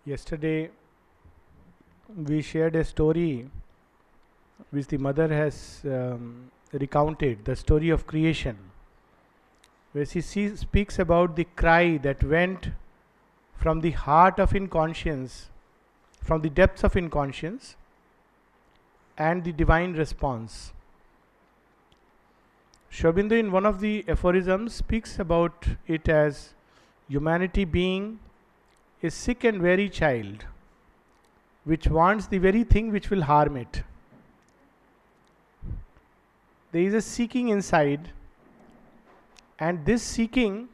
Yesterday we shared a story which the mother has recounted, the story of creation, where she speaks about the cry that went from the heart of inconscience, from the depths of inconscience, and the divine response. Aurobindo, in one of the aphorisms, speaks about it as humanity being a sick and weary child which wants the very thing which will harm it. There is a seeking inside, and this seeking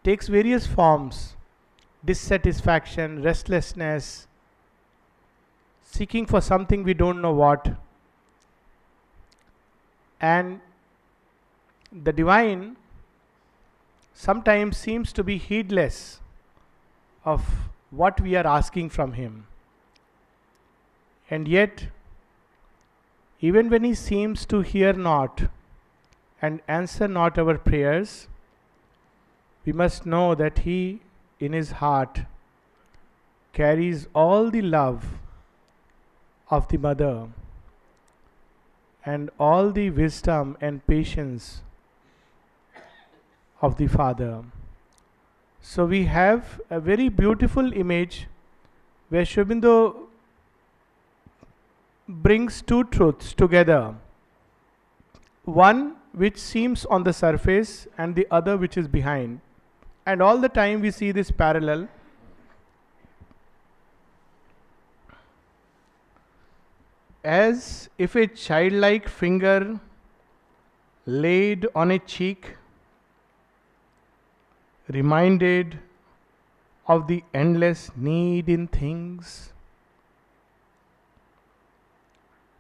takes various forms: dissatisfaction, restlessness, seeking for something we don't know what. And the divine sometimes seems to be heedless of what we are asking from him. And yet, even when he seems to hear not and answer not our prayers, we must know that he, in his heart, carries all the love of the mother and all the wisdom and patience of the father. So we have a very beautiful image where Aurobindo brings two truths together. One which seems on the surface and the other which is behind. And all the time we see this parallel. As if a childlike finger laid on a cheek reminded of the endless need in things,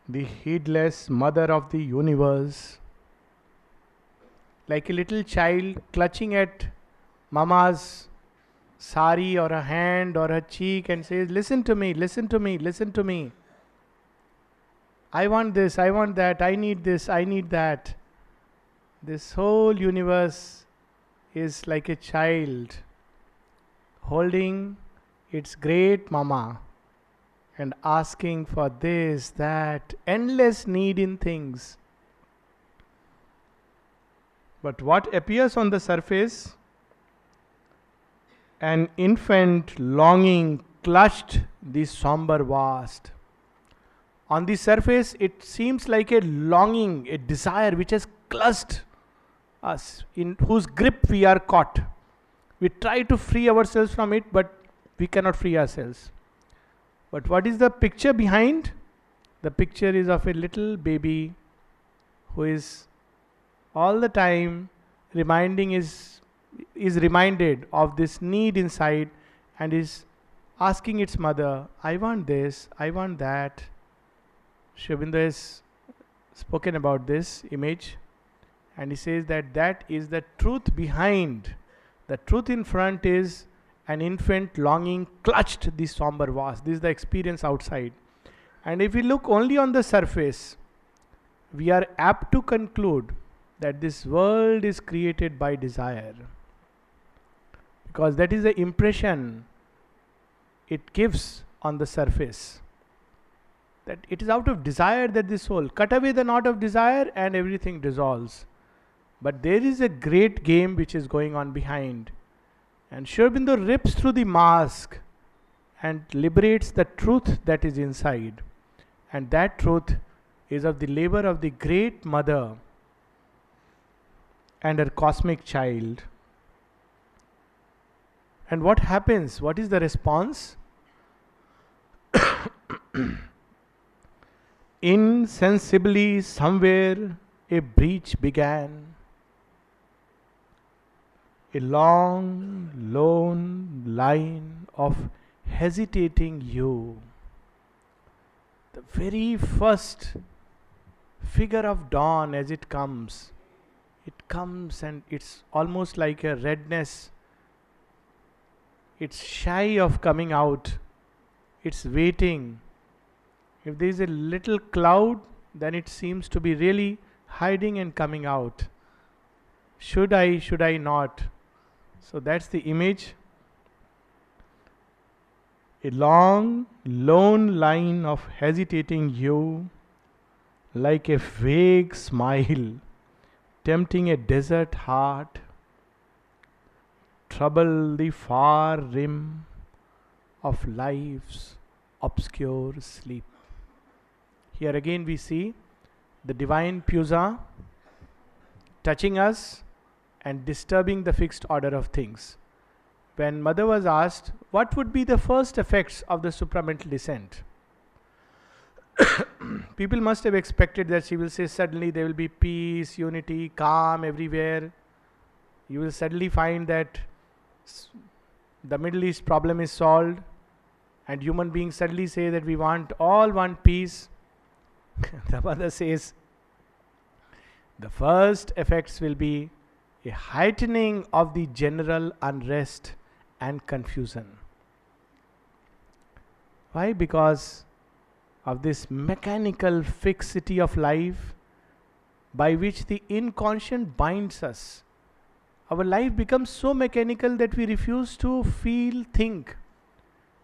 the heedless mother of the universe, like a little child clutching at mama's sari or a hand or her cheek and says, listen to me, listen to me, listen to me. I want this, I want that, I need this, I need that. This whole universe is like a child holding its great mama and asking for this, that, endless need in things. But what appears on the surface? An infant longing clutched the somber vast. On the surface, it seems like a longing, a desire which has clutched us, in whose grip we are caught. We try to free ourselves from it, but we cannot free ourselves. But what is the picture behind? The picture is of a little baby who is all the time is reminded of this need inside and is asking its mother, I want this, I want that. Aurobindo has spoken about this image, and he says that that is the truth behind. The truth in front is an infant longing clutched the somber vast. This is the experience outside. And if we look only on the surface, we are apt to conclude that this world is created by desire, because that is the impression it gives on the surface. That it is out of desire that this soul, cut away the knot of desire and everything dissolves. But there is a great game which is going on behind. And Aurobindo rips through the mask and liberates the truth that is inside. And that truth is of the labor of the great mother and her cosmic child. And what happens? What is the response? Insensibly, somewhere a breach began. A long, lone line of hesitating you. The very first figure of dawn as it comes and it's almost like a redness. It's shy of coming out. It's waiting. If there is a little cloud, then it seems to be really hiding and coming out. Should I not? So that's the image. A long, lone line of hesitating you, like a vague smile, tempting a desert heart, trouble the far rim of life's obscure sleep. Here again we see the divine puja touching us and disturbing the fixed order of things. When Mother was asked what would be the first effects of the supramental descent, people must have expected that she will say suddenly there will be peace, unity, calm everywhere. You will suddenly find that the Middle East problem is solved, and human beings suddenly say that we all want peace. The Mother says the first effects will be a heightening of the general unrest and confusion. Why? Because of this mechanical fixity of life by which the inconscient binds us. Our life becomes so mechanical that we refuse to feel, think.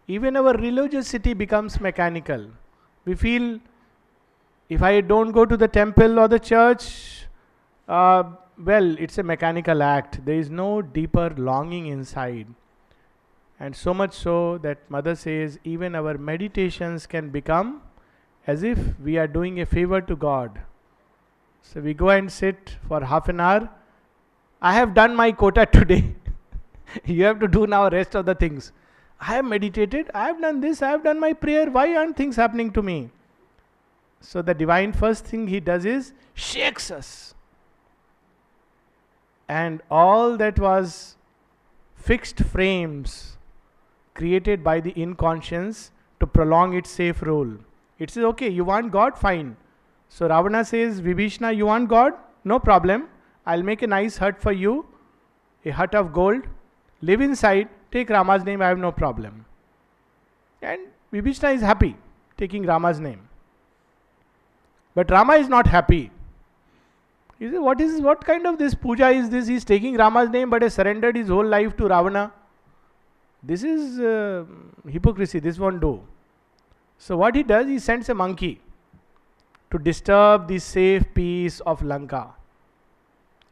Even our religiosity becomes mechanical. We feel, if I don't go to the temple or the church, well, it's a mechanical act. There is no deeper longing inside. And so much so that Mother says even our meditations can become as if we are doing a favor to God. So we go and sit for half an hour. I have done my quota today. You have to do now rest of the things. I have meditated, I have done this, I have done my prayer. Why aren't things happening to me? So the divine first thing he does is shakes us. And all that was fixed frames created by the inconscience to prolong its safe rule. It says, okay, you want God? Fine. So Ravana says, Vibhishana, you want God? No problem. I'll make a nice hut for you, a hut of gold. Live inside, take Rama's name, I have no problem. And Vibhishana is happy taking Rama's name. But Rama is not happy. He says, what kind of this puja is this? He is taking Rama's name but has surrendered his whole life to Ravana. This is hypocrisy, this won't do. So what he does, he sends a monkey to disturb the safe peace of Lanka.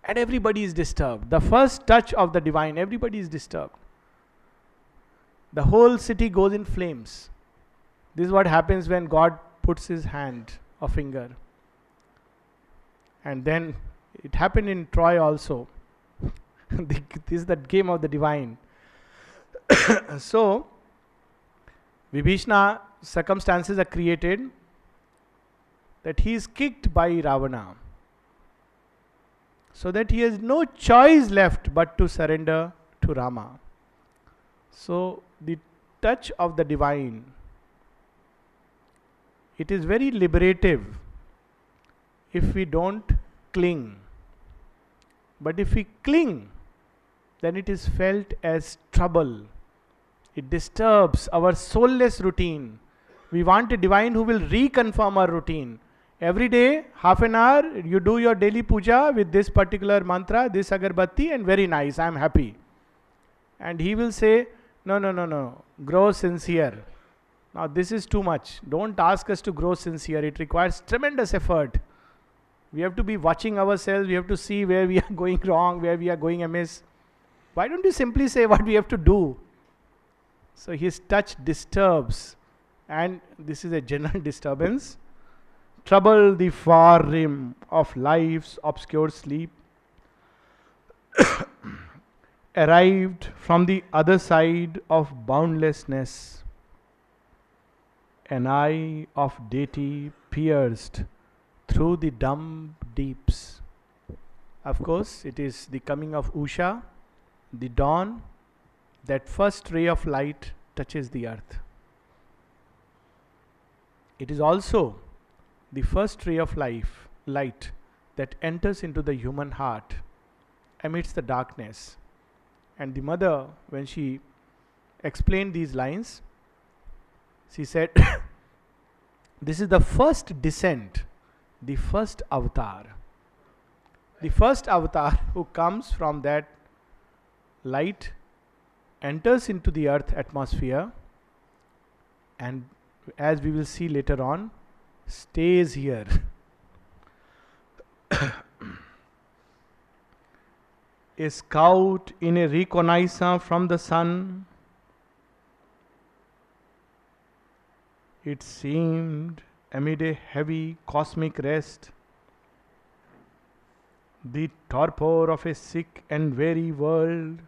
And everybody is disturbed. The first touch of the divine, everybody is disturbed. The whole city goes in flames. This is what happens when God puts his hand or finger. And then it happened in Troy also. This is the game of the divine. So, Vibhishana, circumstances are created that he is kicked by Ravana, so that he has no choice left but to surrender to Rama. So, the touch of the divine, it is very liberative if we don't cling. But if we cling, then it is felt as trouble. It disturbs our soulless routine. We want a divine who will reconfirm our routine. Every day, half an hour, you do your daily puja with this particular mantra, this agarbatti, and very nice, I am happy. And he will say, no, grow sincere. Now this is too much. Don't ask us to grow sincere. It requires tremendous effort. We have to be watching ourselves. We have to see where we are going wrong, where we are going amiss. Why don't you simply say what we have to do? So his touch disturbs, and this is a general disturbance. Trouble the far rim of life's obscure sleep. Arrived from the other side of boundlessness. An eye of deity pierced through the dumb deeps. Of course, it is the coming of Usha, the dawn. That first ray of light touches the earth. It is also the first ray of light that enters into the human heart amidst the darkness. And the mother, when she explained these lines, she said, this is the first descent, the first avatar. The first avatar who comes from that light enters into the earth atmosphere and as we will see later on, stays here. A scout in a reconnaissance from the sun, it seemed amid a heavy cosmic rest, the torpor of a sick and weary world,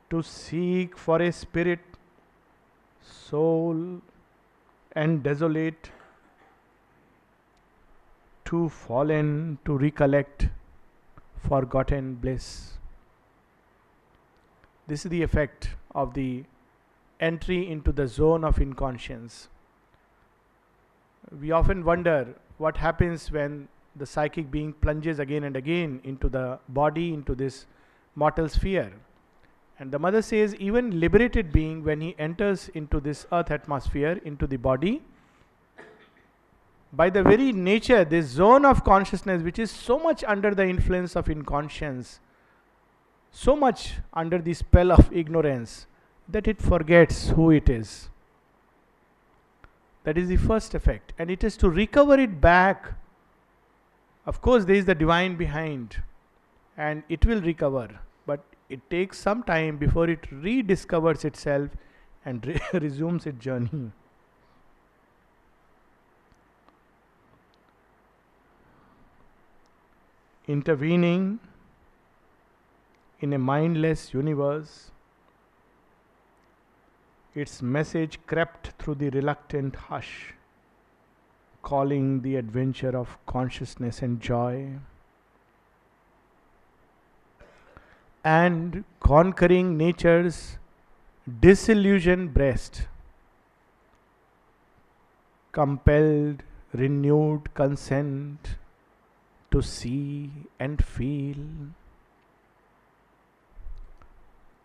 to seek for a spirit, soul, and desolate, too fallen to recollect forgotten bliss. This is the effect of the entry into the zone of inconscience. We often wonder what happens when the psychic being plunges again and again into the body, into this mortal sphere. And the mother says, even liberated being, when he enters into this earth atmosphere, into the body, by the very nature, this zone of consciousness, which is so much under the influence of inconscience, so much under the spell of ignorance, that it forgets who it is. That is the first effect. And it is to recover it back. Of course, there is the divine behind, and it will recover. But it takes some time before it rediscovers itself and resumes its journey. Intervening in a mindless universe, its message crept through the reluctant hush, calling the adventure of consciousness and joy, and conquering nature's disillusioned breast, compelled renewed consent to see and feel.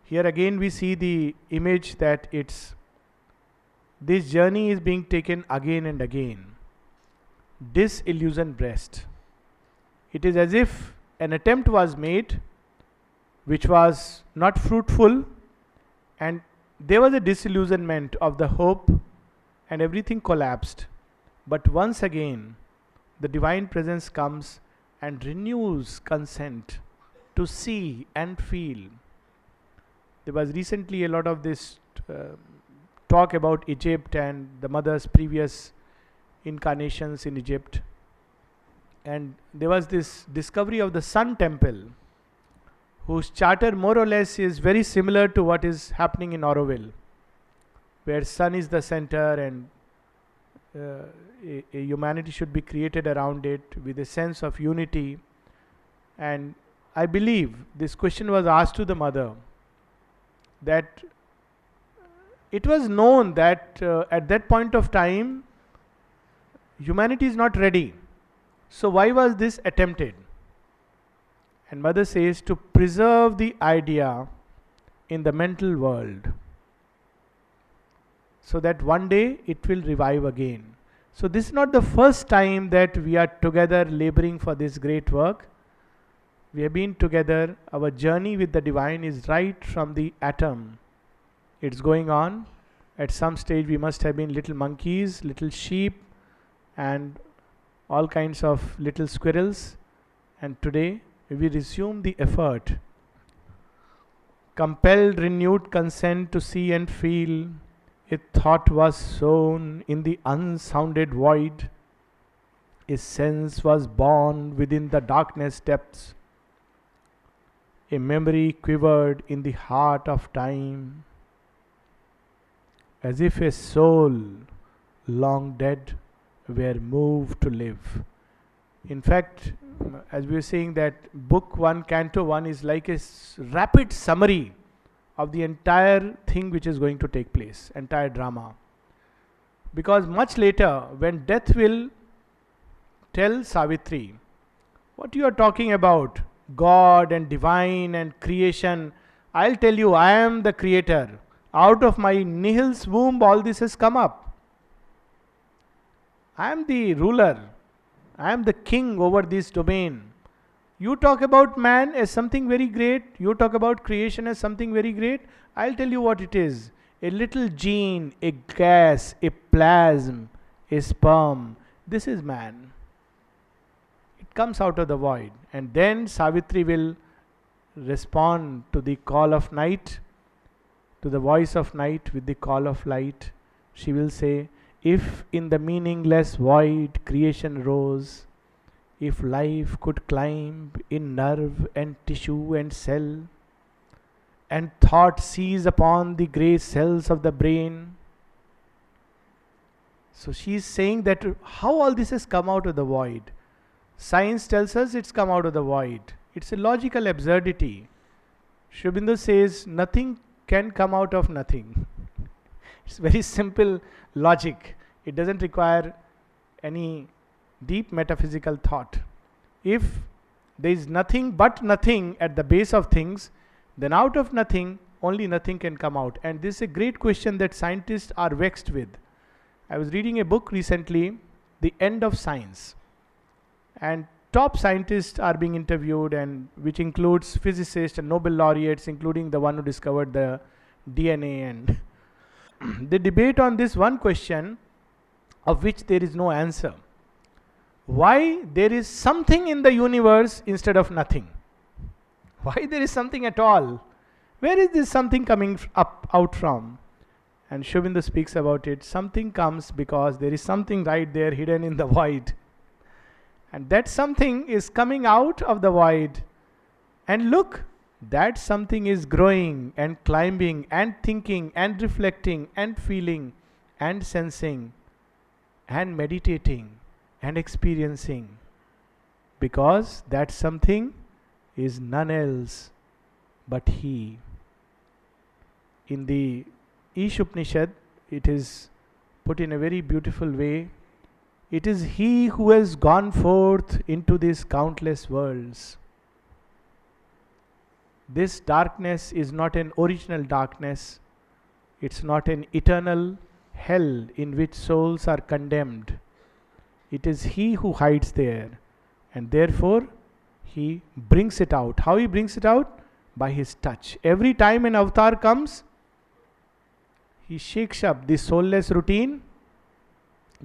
Here again we see the image that this journey is being taken again and again. Disillusioned breast. It is as if an attempt was made which was not fruitful, and there was a disillusionment of the hope, and everything collapsed. But once again, the divine presence comes and renews consent to see and feel. There was recently a lot of this talk about Egypt and the mother's previous incarnations in Egypt. And there was this discovery of the Sun Temple, whose charter more or less is very similar to what is happening in Aurobindo, where Sun is the center and a humanity should be created around it with a sense of unity. And I believe this question was asked to the mother, that it was known that at that point of time humanity is not ready. So why was this attempted? And mother says, to preserve the idea in the mental world, so that one day it will revive again. So this is not the first time that we are together laboring for this great work. We have been together. Our journey with the divine is right from the atom. It's going on. At some stage we must have been little monkeys, little sheep, and all kinds of little squirrels. And today we resume the effort. Compelled renewed consent to see and feel, a thought was sown in the unsounded void. A sense was born within the darkness depths. A memory quivered in the heart of time, as if a soul long dead were moved to live. In fact, as we were saying, that book 1, canto 1 is like a rapid summary of the entire thing which is going to take place, entire drama. Because much later, when death will tell Savitri, what you are talking about, God and divine and creation, I'll tell you, I am the creator. Out of my nihil's womb all this has come up. I am the ruler. I am the king over this domain. You talk about man as something very great. You talk about creation as something very great. I'll tell you what it is. A little gene, a gas, a plasm, a sperm. This is man. It comes out of the void. And then Savitri will respond to the call of night, to the voice of night with the call of light. She will say, if in the meaningless void creation rose, if life could climb in nerve and tissue and cell, and thought seize upon the grey cells of the brain. So she is saying that how all this has come out of the void. Science tells us it's come out of the void. It's a logical absurdity. Aurobindo says nothing can come out of nothing. It's very simple logic. It doesn't require any deep metaphysical thought. If there is nothing but nothing at the base of things, then out of nothing, only nothing can come out. And this is a great question that scientists are vexed with. I was reading a book recently, The End of Science. And top scientists are being interviewed, and which includes physicists and Nobel laureates, including the one who discovered the DNA. And they debate on this one question of which there is no answer. Why there is something in the universe instead of nothing? Why there is something at all? Where is this something coming out from? And Aurobindo speaks about it. Something comes because there is something right there hidden in the void. And that something is coming out of the void. And look, that something is growing and climbing and thinking and reflecting and feeling and sensing and meditating and experiencing. Because that something is none else but He. In the Ishupanishad, it is put in a very beautiful way. It is He who has gone forth into these countless worlds. This darkness is not an original darkness. It's not an eternal hell in which souls are condemned. It is He who hides there, and therefore He brings it out. How He brings it out? By His touch. Every time an avatar comes, He shakes up the soulless routine.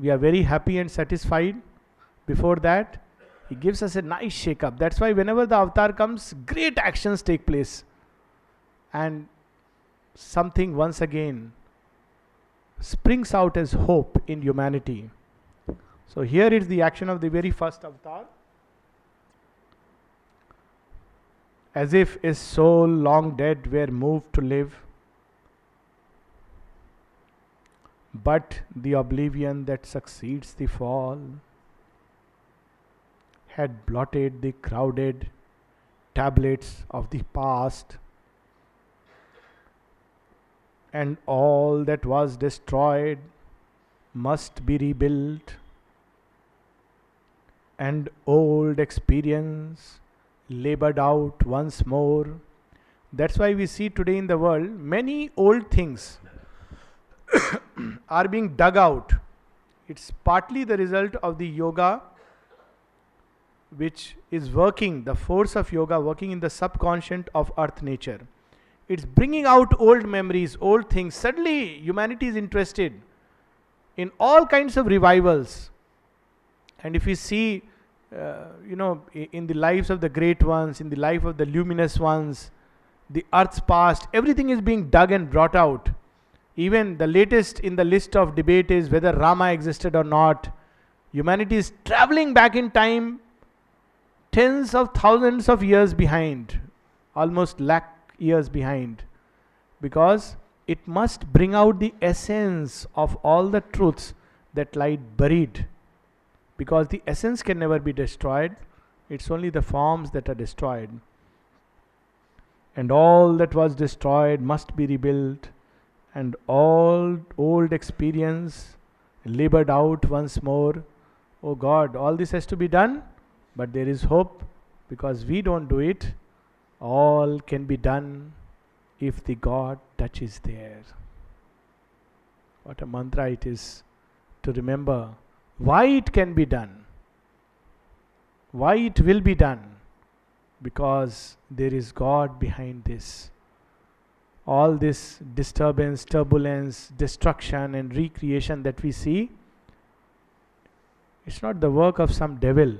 We are very happy and satisfied. Before that, He gives us a nice shake up. That's why whenever the avatar comes, great actions take place. And something once again springs out as hope in humanity. So here is the action of the very first avatar. As if a soul long dead were moved to live, but the oblivion that succeeds the fall had blotted the crowded tablets of the past, and all that was destroyed must be rebuilt, and old experience labored out once more. That's why we see today in the world many old things are being dug out. It's partly the result of the yoga which is working, the force of yoga working in the subconscious of earth nature. It's bringing out old memories, old things. Suddenly humanity is interested in all kinds of revivals. And if we see in the lives of the great ones, in the life of the luminous ones, the earth's past, everything is being dug and brought out. Even the latest in the list of debate is whether Rama existed or not. Humanity is traveling back in time tens of thousands of years behind, almost lakh years behind, because it must bring out the essence of all the truths that lie buried. Because the essence can never be destroyed, it's only the forms that are destroyed. And all that was destroyed must be rebuilt, and all old experience labored out once more. Oh God, all this has to be done, but there is hope, because we don't do it. All can be done if the God touch is there. What a mantra it is to remember why it can be done, why it will be done, because there is God behind this. all this disturbance, turbulence, destruction and recreation that we see, it's not the work of some devil.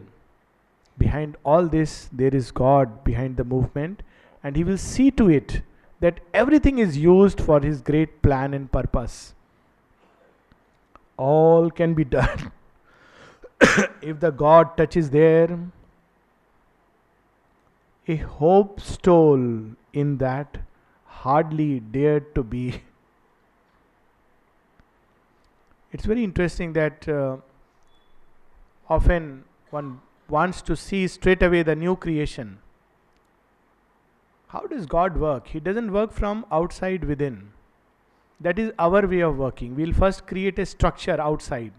Behind all this, there is God behind the movement, and He will see to it that everything is used for His great plan and purpose. All can be done if the God touches there. A hope stole in that hardly dared to be. It's very interesting that often one wants to see straight away the new creation. How does God work? He doesn't work from outside within. That is our way of working. We'll first create a structure outside,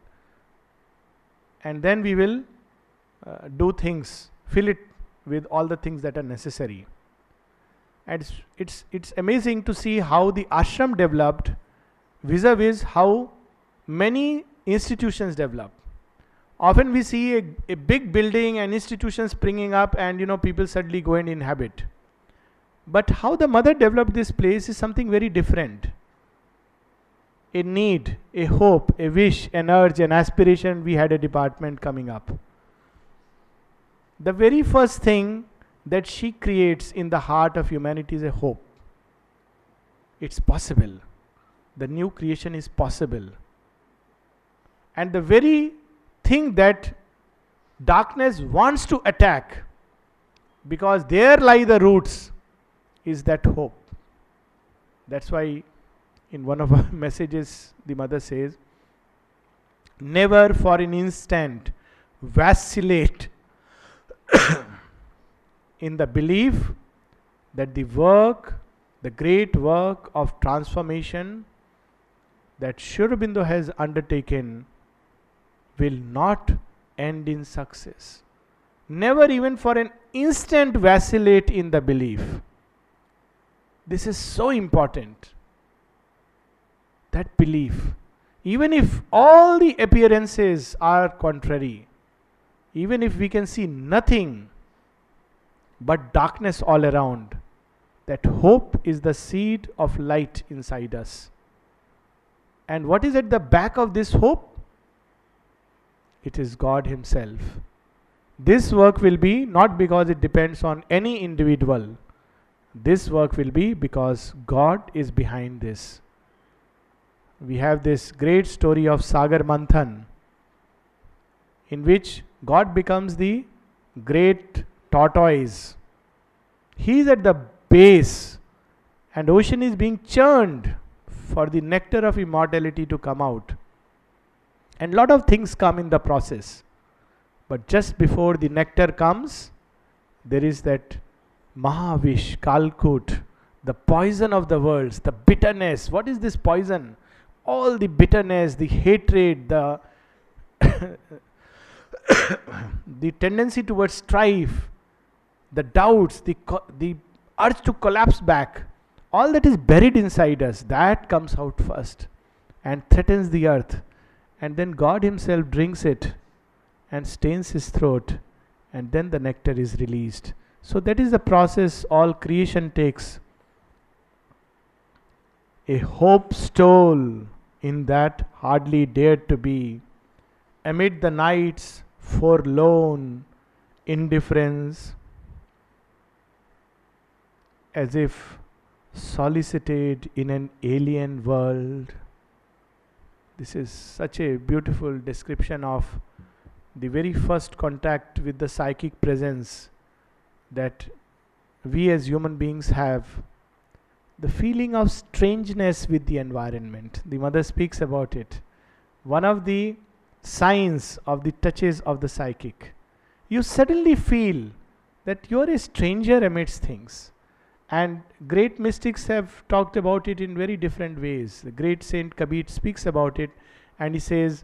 and then we will do things, fill it with all the things that are necessary. And it's amazing to see how the ashram developed vis-a-vis how many institutions developed. Often we see a big building and institutions springing up, and people suddenly go and inhabit. But how the mother developed this place is something very different. A need, a hope, a wish, an urge, an aspiration. We had a department coming up. The very first thing that she creates in the heart of humanity is a hope. It's possible. The new creation is possible. And the very thing that darkness wants to attack, because there lie the roots, is that hope. That's why in one of our messages the mother says, never for an instant vacillate in the belief that the work, the great work of transformation that Aurobindo has undertaken will not end in success. Never even for an instant vacillate in the belief. This is so important. That belief. Even if all the appearances are contrary, even if we can see nothing but darkness all around, that hope is the seed of light inside us. And what is at the back of this hope? It is God Himself. This work will be not because it depends on any individual. This work will be because God is behind this. We have this great story of Sagar Manthan, in which God becomes the great tortoise. He is at the base, and ocean is being churned for the nectar of immortality to come out. And lot of things come in the process. But just before the nectar comes, there is that Mahavish, Kalkut, the poison of the worlds, the bitterness. What is this poison? All the bitterness, the hatred, the the tendency towards strife, the doubts, the urge to collapse back, all that is buried inside us, that comes out first and threatens the earth. And then God Himself drinks it and stains His throat, and then the nectar is released. So that is the process all creation takes. A hope stole in that hardly dared to be, amid the night's forlorn indifference, as if solicited in an alien world. This is such a beautiful description of the very first contact with the psychic presence that we as human beings have. The feeling of strangeness with the environment. The mother speaks about it. One of the signs of the touches of the psychic. You suddenly feel that you are a stranger amidst things. And great mystics have talked about it in very different ways. The great Saint Kabir speaks about it, and he says,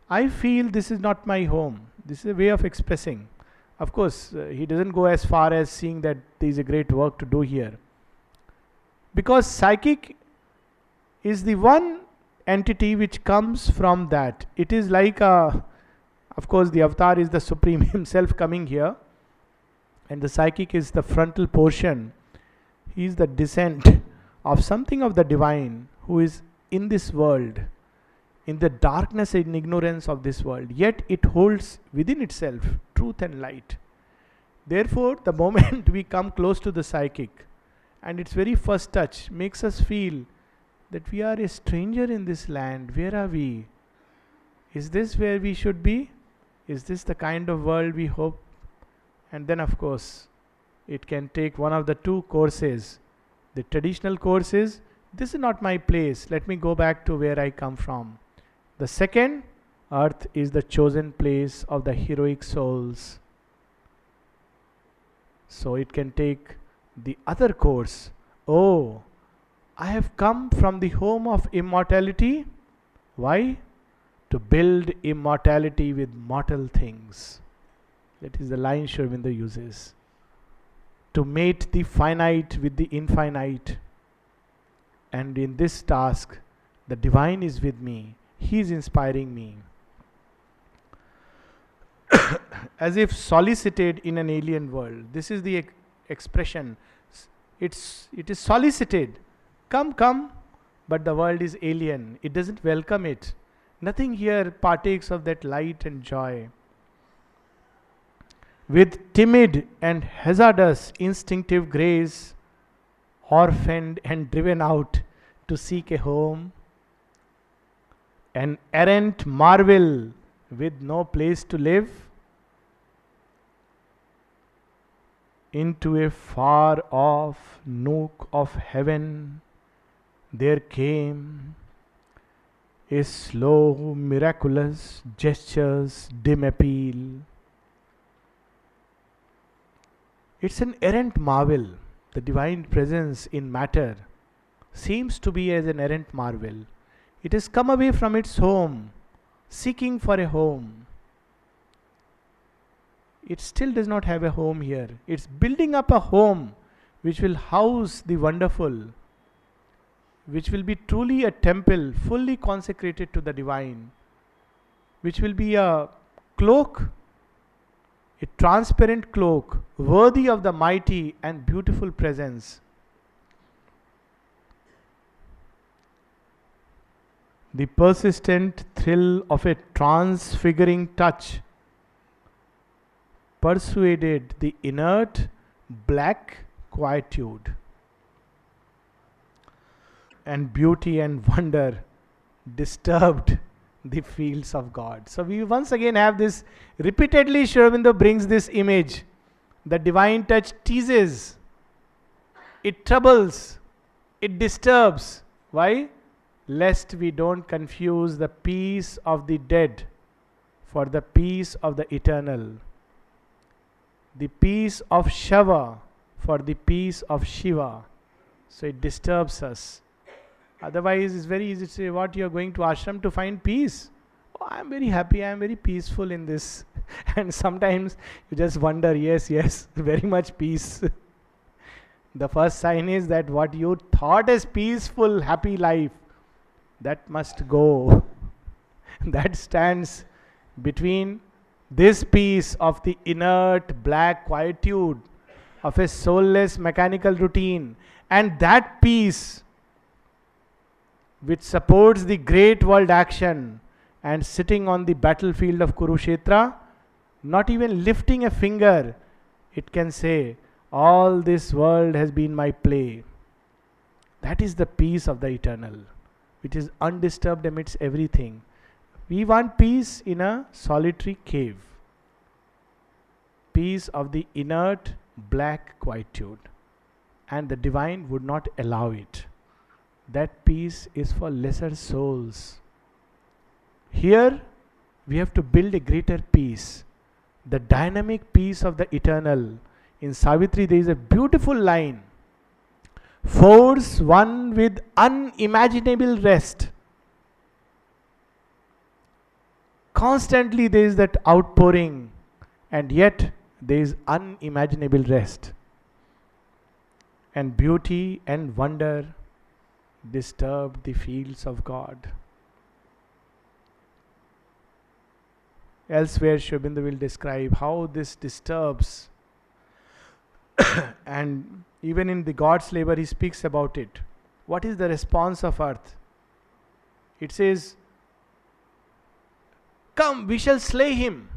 I feel this is not my home. This is a way of expressing. Of course, he doesn't go as far as seeing that there is a great work to do here. Because psychic is the one entity which comes from that. It is like of course the avatar is the Supreme Himself coming here, and the psychic is the frontal portion. He is the descent of something of the divine who is in this world, in the darkness and ignorance of this world, yet it holds within itself truth and light. Therefore, the moment we come close to the psychic and its very first touch makes us feel that we are a stranger in this land. Where are we? Is this where we should be? Is this the kind of world we hope? And then, of course, it can take one of the two courses. The traditional course is, this is not my place, let me go back to where I come from. The second, earth is the chosen place of the heroic souls. So it can take the other course. Oh, I have come from the home of immortality. Why? To build immortality with mortal things. That is the line Aurobindo uses. To mate the finite with the infinite. And in this task, the divine is with me. He is inspiring me. As if solicited in an alien world. This is the expression. It is solicited. Come, come. But the world is alien. It doesn't welcome it. Nothing here partakes of that light and joy. With timid and hazardous instinctive grace, orphaned and driven out to seek a home, an errant marvel with no place to live, into a far off nook of heaven there came a slow, miraculous gestures, dim appeal. It's an errant marvel. The divine presence in matter seems to be as an errant marvel. It has come away from its home, seeking for a home. It still does not have a home here. It's building up a home which will house the wonderful, which will be truly a temple fully consecrated to the divine, which will be a cloak, a transparent cloak worthy of the mighty and beautiful presence. The persistent thrill of a transfiguring touch persuaded the inert black quietude, and beauty and wonder disturbed the fields of God. So we once again have this, repeatedly Aurobindo brings this image. The divine touch teases, it troubles, it disturbs. Why? Lest we don't confuse the peace of the dead for the peace of the eternal. The peace of Shava for the peace of Shiva. So it disturbs us. Otherwise, it's very easy to say, what, you are going to ashram to find peace? Oh, I am very happy, I am very peaceful in this. And sometimes you just wonder, yes, very much peace. The first sign is that what you thought as peaceful, happy life, that must go. That stands between this peace of the inert black quietude of a soulless mechanical routine and that peace which supports the great world action, and sitting on the battlefield of Kurukshetra, not even lifting a finger, it can say, all this world has been my play. That is the peace of the eternal, which is undisturbed amidst everything. We want peace in a solitary cave. Peace of the inert black quietude. And the divine would not allow it. That peace is for lesser souls. Here, we have to build a greater peace. The dynamic peace of the eternal. In Savitri, there is a beautiful line. Force one with unimaginable rest. Constantly there is that outpouring, and yet there is unimaginable rest. And beauty and wonder disturb the fields of God. Elsewhere, Aurobindo will describe how this disturbs. And even in the God's labor, he speaks about it. what is the response of earth? It says, come, we shall slay him.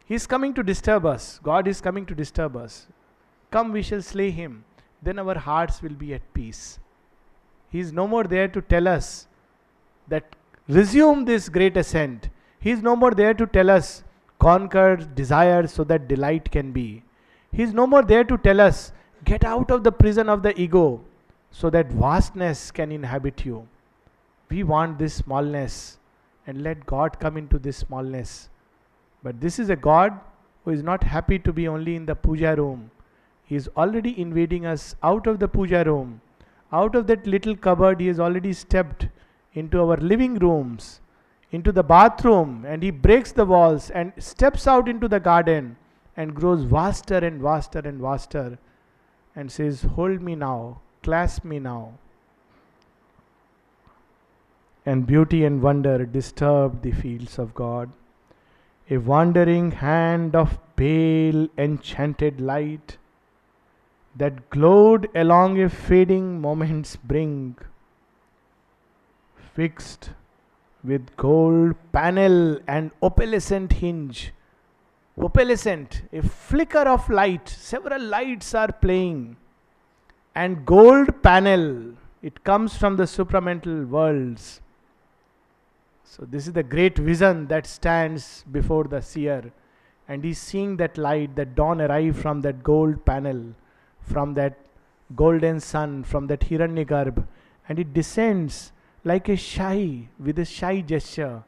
He is coming to disturb us. God is coming to disturb us. Come, we shall slay him. Then our hearts will be at peace. He is no more there to tell us that resume this great ascent. He is no more there to tell us conquer desire so that delight can be. He is no more there to tell us get out of the prison of the ego so that vastness can inhabit you. We want this smallness, and let God come into this smallness. But this is a God who is not happy to be only in the puja room. He is already invading us out of the puja room. Out of that little cupboard, He has already stepped into our living rooms, into the bathroom, and He breaks the walls and steps out into the garden and grows vaster and vaster and vaster and says, hold me now, clasp me now. And beauty and wonder disturbed the fields of God. A wandering hand of pale enchanted light that glowed along a fading moment's brink, fixed with gold panel and opalescent hinge. Opalescent, a flicker of light, several lights are playing, and gold panel, it comes from the supramental worlds. So this is the great vision that stands before the seer, and he's seeing that light, that dawn arrive from that gold panel, from that golden sun, from that Hiranyagarbha, and it descends like a shy, with a shy gesture,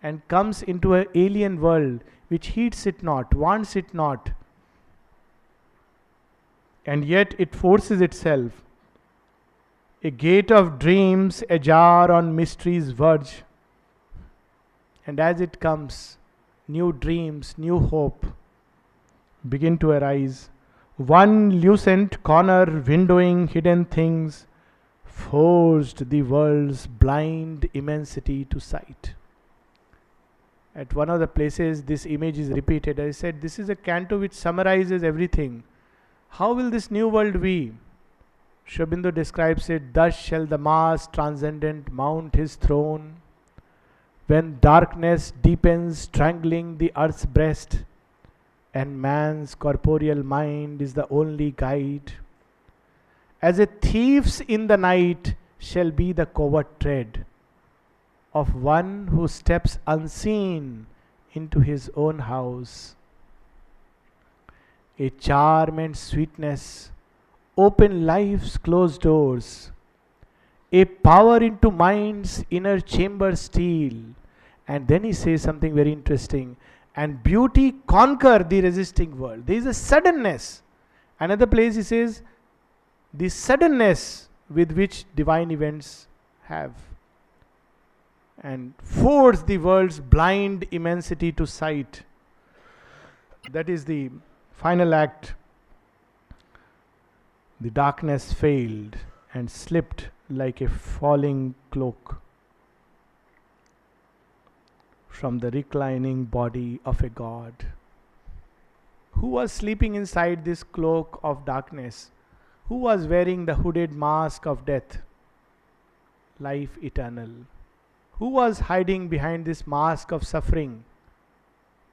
and comes into an alien world which heeds it not, wants it not, and yet it forces itself. A gate of dreams ajar on mystery's verge. And as it comes, new dreams, new hope begin to arise. One lucent corner windowing hidden things forced the world's blind immensity to sight. At one of the places this image is repeated. I said, this is a canto which summarizes everything. How will this new world be? Aurobindo describes it, thus shall the mass transcendent mount his throne, when darkness deepens, strangling the earth's breast, and man's corporeal mind is the only guide. As a thief's in the night shall be the covert tread of one who steps unseen into his own house. A charm and sweetness open life's closed doors. A power into mind's inner chamber steal. And then he says something very interesting. And beauty conquer the resisting world. There is a suddenness. Another place he says, the suddenness with which divine events have, and force the world's blind immensity to sight. That is the final act. The darkness failed and slipped like a falling cloak from the reclining body of a god. Who was sleeping inside this cloak of darkness? Who was wearing the hooded mask of death? Life eternal. Who was hiding behind this mask of suffering?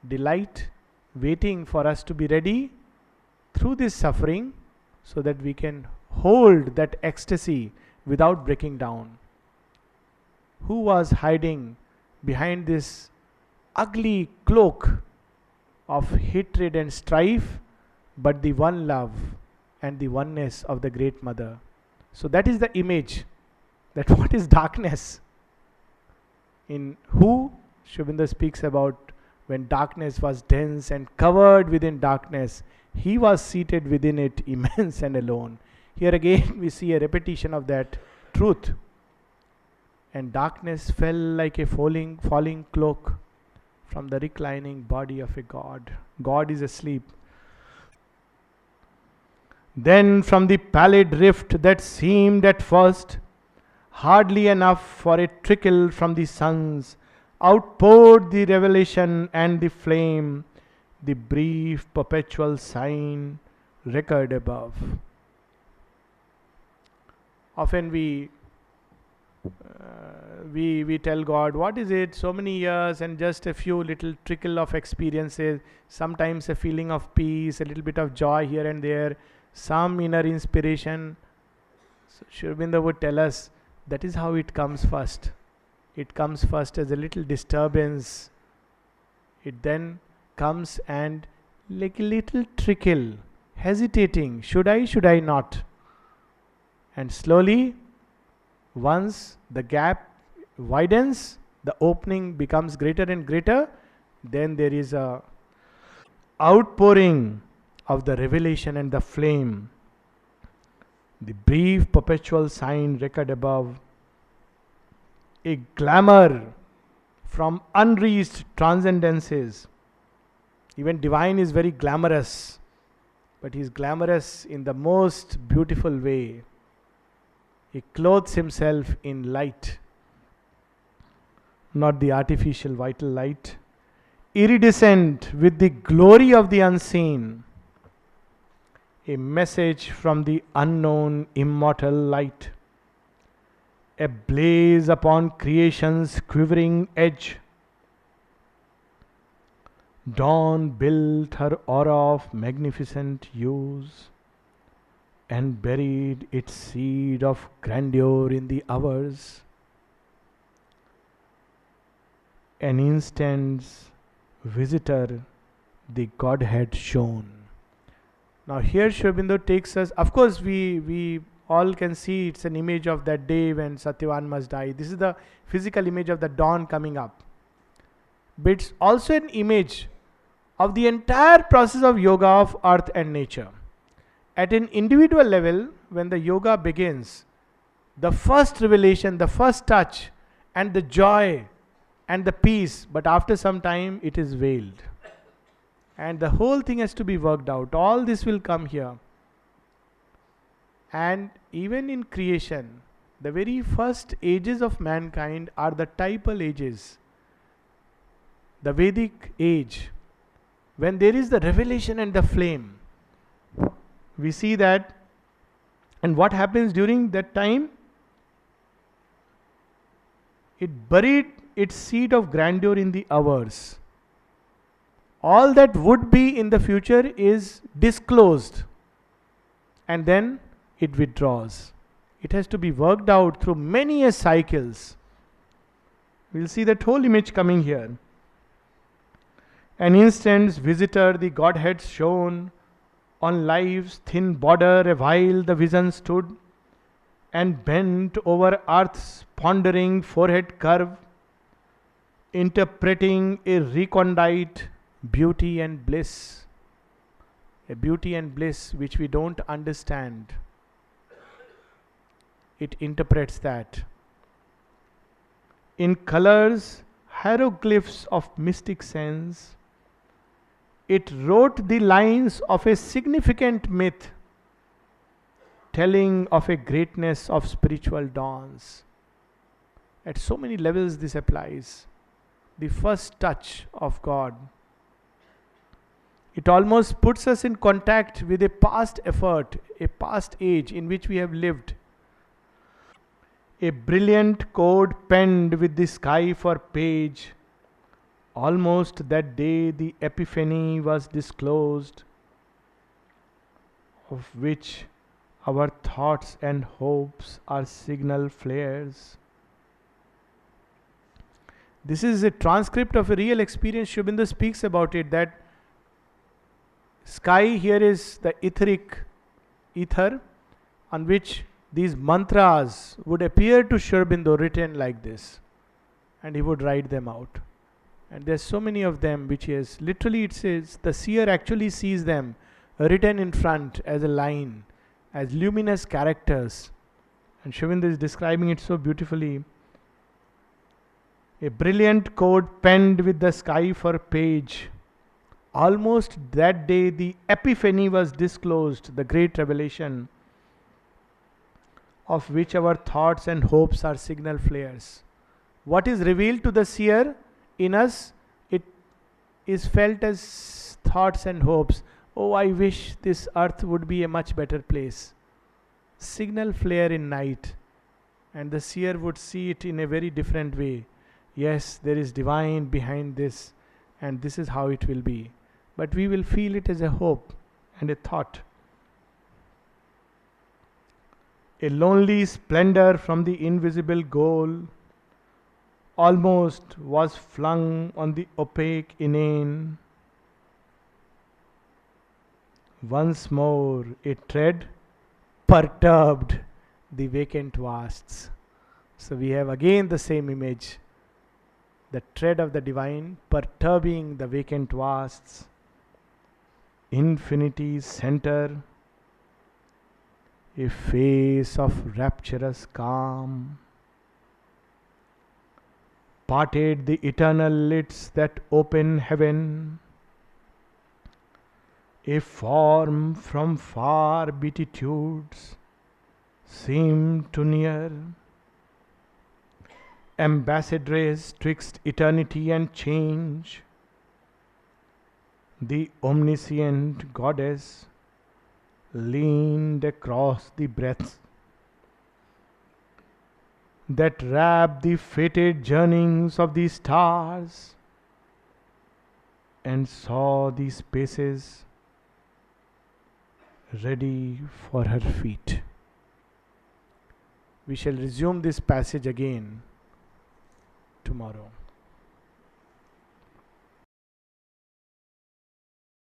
Delight, waiting for us to be ready through this suffering so that we can hold that ecstasy without breaking down. Who was hiding behind this ugly cloak of hatred and strife, but the one love and the oneness of the Great Mother? So that is the image, that what is darkness? In who Aurobindo speaks about when darkness was dense and covered within darkness, he was seated within it, immense and alone. Here again we see a repetition of that truth. And darkness fell like a falling cloak from the reclining body of a god. God is asleep. Then from the pallid rift that seemed at first hardly enough for a trickle from the suns, outpoured the revelation and the flame, the brief perpetual sign record above. Often we tell God, what is it? So many years and just a few little trickle of experiences. Sometimes a feeling of peace, a little bit of joy here and there, some inner inspiration. So Sri Aurobindo would tell us that is how it comes first. It comes first as a little disturbance. It then comes and like a little trickle, hesitating. Should I not? And slowly, once the gap widens, the opening becomes greater and greater, then there is a outpouring of the revelation and the flame. The brief perpetual sign record above, a glamour from unreached transcendences. Even divine is very glamorous, but he is glamorous in the most beautiful way. He clothes himself in light, not the artificial vital light, iridescent with the glory of the unseen, a message from the unknown immortal light, a blaze upon creation's quivering edge. Dawn built her aura of magnificent hues and buried its seed of grandeur in the hours. An instant's visitor, the Godhead shone. Now here Sri Aurobindo takes us, of course we all can see it's an image of that day when Satyavan must die. This is the physical image of the dawn coming up. But it's also an image of the entire process of yoga of earth and nature. At an individual level, when the yoga begins, the first revelation, the first touch, and the joy and the peace, but after some time it is veiled. And the whole thing has to be worked out. All this will come here. And even in creation, the very first ages of mankind are the typal ages. The Vedic age, when there is the revelation and the flame, we see that. And what happens during that time? It buried its seed of grandeur in the hours. All that would be in the future is disclosed, and then it withdraws. It has to be worked out through many cycles. We'll see that whole image coming here. An instant's visitor, the Godhead shone. On life's thin border a while the vision stood, and bent over earth's pondering forehead curve, interpreting a recondite beauty and bliss. A beauty and bliss which we don't understand. It interprets that. In colors, hieroglyphs of mystic sense, it wrote the lines of a significant myth, telling of a greatness of spiritual dawns. At so many levels this applies. The first touch of God. It almost puts us in contact with a past effort, a past age in which we have lived. A brilliant code penned with the sky for page. Almost that day the epiphany was disclosed, of which our thoughts and hopes are signal flares. This is a transcript of a real experience. Sri Aurobindo speaks about it, that sky here is the etheric ether on which these mantras would appear to Sri Aurobindo written like this, and he would write them out. And there's so many of them which is literally, it says the seer actually sees them written in front as a line, as luminous characters. And Sri Aurobindo is describing it so beautifully. A brilliant code penned with the sky for page. Almost that day the epiphany was disclosed, the great revelation, of which our thoughts and hopes are signal flares. What is revealed to the seer in us, it is felt as thoughts and hopes. Oh, I wish this earth would be a much better place. signal flare in night, and the seer would see it in a very different way. Yes, there is divine behind this, and this is how it will be. But we will feel it as a hope and a thought. A lonely splendor from the invisible goal almost was flung on the opaque inane. Once more a tread perturbed the vacant vasts. So we have again the same image, the tread of the divine perturbing the vacant vasts. Infinity's center, a face of rapturous calm, parted the eternal lids that open heaven. A form from far beatitudes seemed to near, ambassadress twixt eternity and change. The omniscient goddess leaned across the breadth that wrap the fated journeyings of the stars, and saw the spaces ready for her feet. We shall resume this passage again tomorrow.